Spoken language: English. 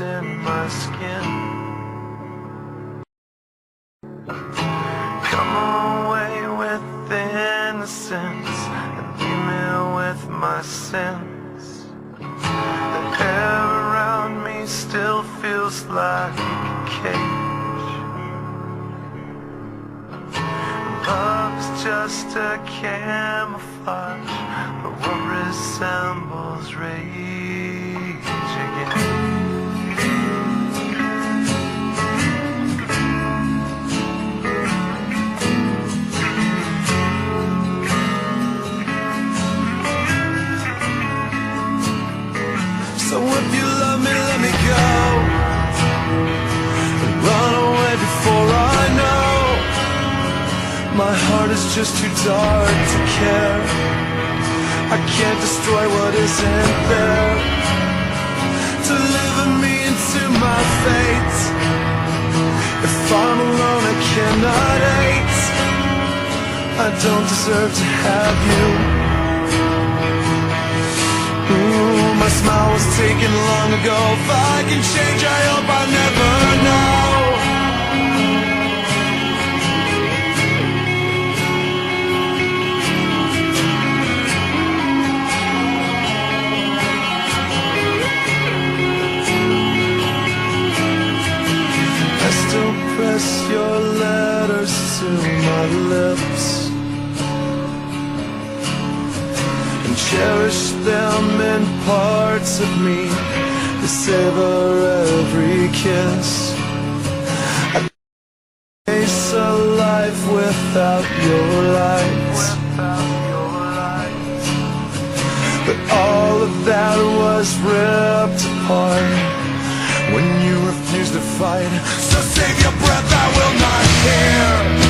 in my skin. Come away with innocence and leave me with my sins. The air around me still feels like a cage. Love's just a camouflage for what resembles rage again. So if you love me, let me go and run away before I know. My heart is just too dark to care. I can't destroy what isn't there. Deliver me into my fate. If I'm alone, I cannot hate. I don't deserve to have you. My smile was taken long ago. If I can change, I hope I never know. I still press your letters to my lips and cherish them in parts of me to savor every kiss. I face a life without your light, but all of that was ripped apart when you refused to fight. So save your breath, I will not hear.